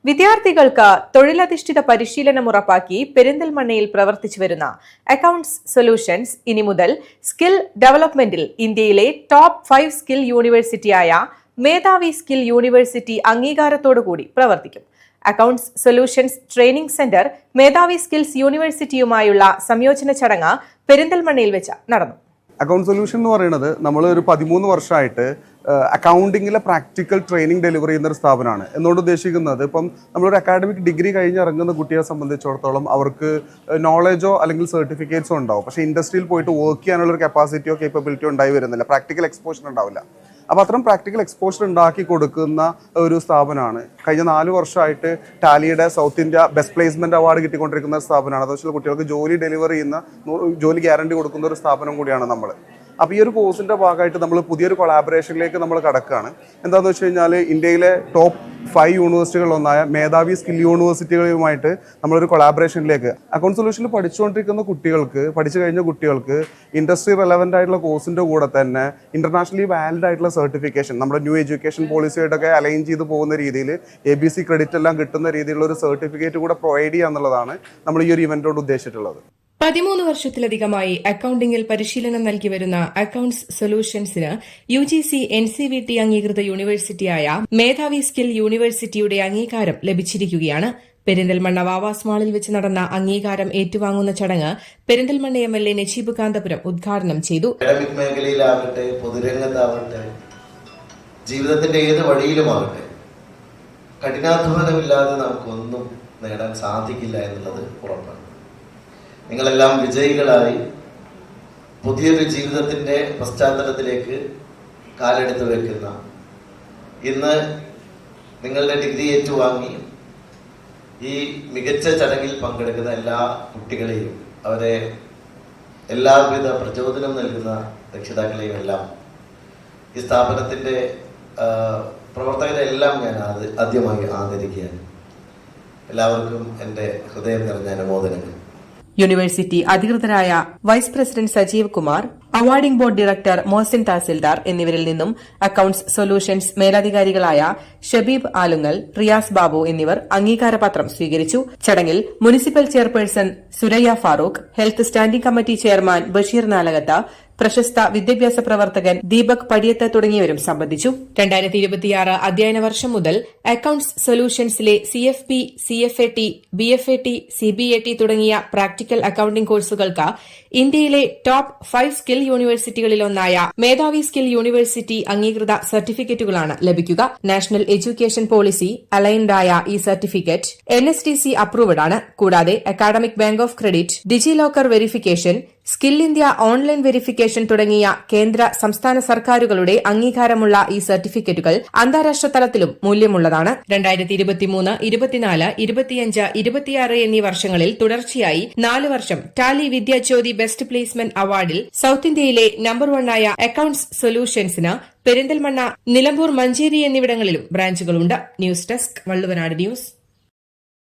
വിദ്യാർത്ഥികൾക്ക് തൊഴിലധിഷ്ഠിത പരിശീലനം ഉറപ്പാക്കി പെരിന്തൽമണ്ണയിൽ പ്രവർത്തിച്ചുവരുന്ന അക്കൌണ്ട്സ് സൊല്യൂഷൻസ് ഇനി മുതൽ സ്കിൽ ഡെവലപ്മെന്റിൽ ഇന്ത്യയിലെ ടോപ്പ് 5 സ്കിൽ യൂണിവേഴ്സിറ്റിയായ മേധാവി സ്കിൽ യൂണിവേഴ്സിറ്റി അംഗീകാരത്തോടുകൂടി പ്രവർത്തിക്കും. അക്കൌണ്ട്സ് സൊല്യൂഷൻസ് ട്രെയിനിംഗ് സെന്റർ മേധാവി സ്കിൽസ് യൂണിവേഴ്സിറ്റിയുമായുള്ള സംയോജന ചടങ്ങ് പെരിന്തൽമണ്ണയിൽ വെച്ച് നടന്നു. അക്കൗണ്ട് സൊല്യൂഷൻ എന്ന് പറയുന്നത് നമ്മൾ ഒരു 13 വർഷമായിട്ട് അക്കൗണ്ടിങ്ങിലെ പ്രാക്ടിക്കൽ ട്രെയിനിങ് ഡെലിവറി ചെയ്യുന്ന ഒരു സ്ഥാപനമാണ്. എന്നോട് ഉദ്ദേശിക്കുന്നത് ഇപ്പം നമ്മളൊരു അക്കാഡമിക് ഡിഗ്രി കഴിഞ്ഞ് ഇറങ്ങുന്ന കുട്ടിയെ സംബന്ധിച്ചിടത്തോളം അവർക്ക് നോളജോ അല്ലെങ്കിൽ സർട്ടിഫിക്കറ്റ്സോ ഉണ്ടാവും, പക്ഷേ ഇൻഡസ്ട്രിയിൽ പോയിട്ട് വർക്ക് ചെയ്യാനുള്ള ഒരു കപ്പാസിറ്റിയോ കേപ്പബിലിറ്റിയോ ഉണ്ടായി വരുന്നില്ല, പ്രാക്ടിക്കൽ എക്സ്പോഷർ ഉണ്ടാവില്ല. അപ്പോൾ അത്തരം പ്രാക്ടിക്കൽ എക്സ്പോഷർ ഉണ്ടാക്കി കൊടുക്കുന്ന ഒരു സ്ഥാപനമാണ്. കഴിഞ്ഞ 4 വർഷമായിട്ട് ടാലിയുടെ south India best placement award കിട്ടിക്കൊണ്ടിരിക്കുന്ന ഒരു സ്ഥാപനമാണ്. അതുവെച്ചാൽ കുട്ടികൾക്ക് ജോലി ഡെലിവറി ചെയ്യുന്ന, ജോലി ഗ്യാരണ്ടി കൊടുക്കുന്ന ഒരു സ്ഥാപനം കൂടിയാണ് നമ്മൾ. അപ്പോൾ ഈ ഒരു കോഴ്സിൻ്റെ ഭാഗമായിട്ട് നമ്മൾ പുതിയൊരു കൊളാബറേഷനിലേക്ക് നമ്മൾ കടക്കുകയാണ്. എന്താണെന്ന് വെച്ച് കഴിഞ്ഞാൽ ഇന്ത്യയിലെ ടോപ്പ് 5 യൂണിവേഴ്സിറ്റികളിലൊന്നായ മേധാവി സ്കിൽ യൂണിവേഴ്സിറ്റികളുമായിട്ട് നമ്മളൊരു കൊളാബറേഷനിലേക്ക് അക്കൗണ്ട് സൊല്യൂഷനിൽ പഠിച്ചുകൊണ്ടിരിക്കുന്ന കുട്ടികൾക്ക്, പഠിച്ചു കഴിഞ്ഞ കുട്ടികൾക്ക് ഇൻഡസ്ട്രി റെലവൻ്റ് ആയിട്ടുള്ള കോഴ്സിൻ്റെ കൂടെ തന്നെ ഇൻ്റർനാഷണലി വാലിഡ് ആയിട്ടുള്ള സർട്ടിഫിക്കേഷൻ, നമ്മുടെ ന്യൂ എഡ്യൂക്കേഷൻ പോളിസിയായിട്ടൊക്കെ അലൈൻ ചെയ്ത് പോകുന്ന രീതിയിൽ ABC ക്രെഡിറ്റ് എല്ലാം കിട്ടുന്ന രീതിയിലുള്ള ഒരു സർട്ടിഫിക്കറ്റ് കൂടെ പ്രൊവൈഡ് ചെയ്യുക എന്നുള്ളതാണ് നമ്മൾ ഈ ഒരു ഇവന്റോട് ഉദ്ദേശിച്ചിട്ടുള്ളത്. 13 വർഷത്തിലധികമായി അക്കൌണ്ടിംഗിൽ പരിശീലനം നൽകി വരുന്ന അക്കൌണ്ട്സ് സൊല്യൂഷൻസിന് UGC NCVT അംഗീകൃത യൂണിവേഴ്സിറ്റിയായ മേധാവി സ്കിൽ യൂണിവേഴ്സിറ്റിയുടെ അംഗീകാരം ലഭിച്ചിരിക്കുകയാണ്. പെരിന്തൽമണ്ണ വാവാസ് മാളിൽ വെച്ച് നടന്ന അംഗീകാരം ഏറ്റുവാങ്ങുന്ന ചടങ്ങ് പെരിന്തൽമണ്ണ MLA നജീബ് കാന്തപുരം ഉദ്ഘാടനം ചെയ്തു. അക്കാഡമിക് മേഖലയിലാകട്ടെ, പൊതുരംഗത്താവട്ടെ, ജീവിതത്തിന്റെ ഏത് വഴിയിലുമാകട്ടെ, കഠിനാധ്വാനമില്ലാതെ നമുക്കൊന്നും നേടാൻ സാധിക്കില്ല എന്നുള്ളത് ഉറപ്പാണ്. നിങ്ങളെല്ലാം വിജയികളായി പുതിയൊരു ജീവിതത്തിന്റെ പശ്ചാത്തലത്തിലേക്ക് കാലെടുത്ത് വെക്കുന്ന, ഇന്ന് നിങ്ങളുടെ ഡിഗ്രി ഏറ്റുവാങ്ങി ഈ മികച്ച ചടങ്ങിൽ പങ്കെടുക്കുന്ന എല്ലാ കുട്ടികളെയും, അവരെ എല്ലാവിധ പ്രചോദനം നൽകുന്ന രക്ഷിതാക്കളെയും എല്ലാം, ഈ സ്ഥാപനത്തിന്റെ പ്രവർത്തകരെല്ലാം ഞാൻ ആദ്യമായി ആദരിക്കുകയാണ്. എല്ലാവർക്കും എൻ്റെ ഹൃദയം നിറഞ്ഞ അനുമോദനങ്ങൾ. യൂണിവേഴ്സിറ്റി അധികൃതരായ vice president Sajeev Kumar, awarding board director Mohsin Tahsildar എന്നിവരിൽ നിന്നും അക്കൌണ്ട്സ് സൊല്യൂഷൻസ് മേലധികാരികളായ ഷബീബ് ആലുങ്ങൽ, റിയാസ് ബാബു എന്നിവർ അംഗീകാരപത്രം സ്വീകരിച്ചു. ചടങ്ങിൽ municipal chairperson Suraiya Farooq, health standing committee chairman Basheer Nalakath, പ്രശസ്ത വിദ്യാഭ്യാസ പ്രവർത്തകൻ ദീപക് പടിയത്ത് തുടങ്ങിയവരും സംബന്ധിച്ചു. 2026 അധ്യയന വർഷം മുതൽ അക്കൌണ്ട്സ് സൊല്യൂഷൻസിലെ CFP, CFAT, BFAT, CBAT തുടങ്ങിയ പ്രാക്ടിക്കൽ അക്കൌണ്ടിംഗ് കോഴ്സുകൾക്ക് ഇന്ത്യയിലെ ടോപ്പ് 5 സ്കിൽ യൂണിവേഴ്സിറ്റികളിലൊന്നായ മേധാവി സ്കിൽ യൂണിവേഴ്സിറ്റി അംഗീകൃത സർട്ടിഫിക്കറ്റുകളാണ് ലഭിക്കുക. നാഷണൽ എഡ്യൂക്കേഷൻ പോളിസി അലൈൻഡ് ആയ ഈ സർട്ടിഫിക്കറ്റ് NSTC അപ്രൂവഡ് ആണ്. കൂടാതെ academic bank of credit, DigiLocker verification, skill India online verification തുടങ്ങിയ കേന്ദ്ര സംസ്ഥാന സർക്കാരുകളുടെ അംഗീകാരമുള്ള ഈ സർട്ടിഫിക്കറ്റുകൾ അന്താരാഷ്ട്ര തലത്തിലും മൂല്യമുള്ളതാണ്. 2023, 24, 25, 26 എന്നീ വർഷങ്ങളിൽ തുടർച്ചയായി 4 വർഷം ടാലി വിദ്യാജ്യോതി ബെസ്റ്റ് പ്ലേസ്മെന്റ് അവാർഡിൽ സൌത്ത് ഇന്ത്യയിലെ നമ്പർ 1 ആയ അക്കൌണ്ട്സ് സൊല്യൂഷൻസിന് പെരിന്തൽമണ്ണ, നിലമ്പൂർ, മഞ്ചേരി എന്നിവിടങ്ങളിലും ബ്രാഞ്ചുകളുണ്ട്. News desk, Valluvanad news.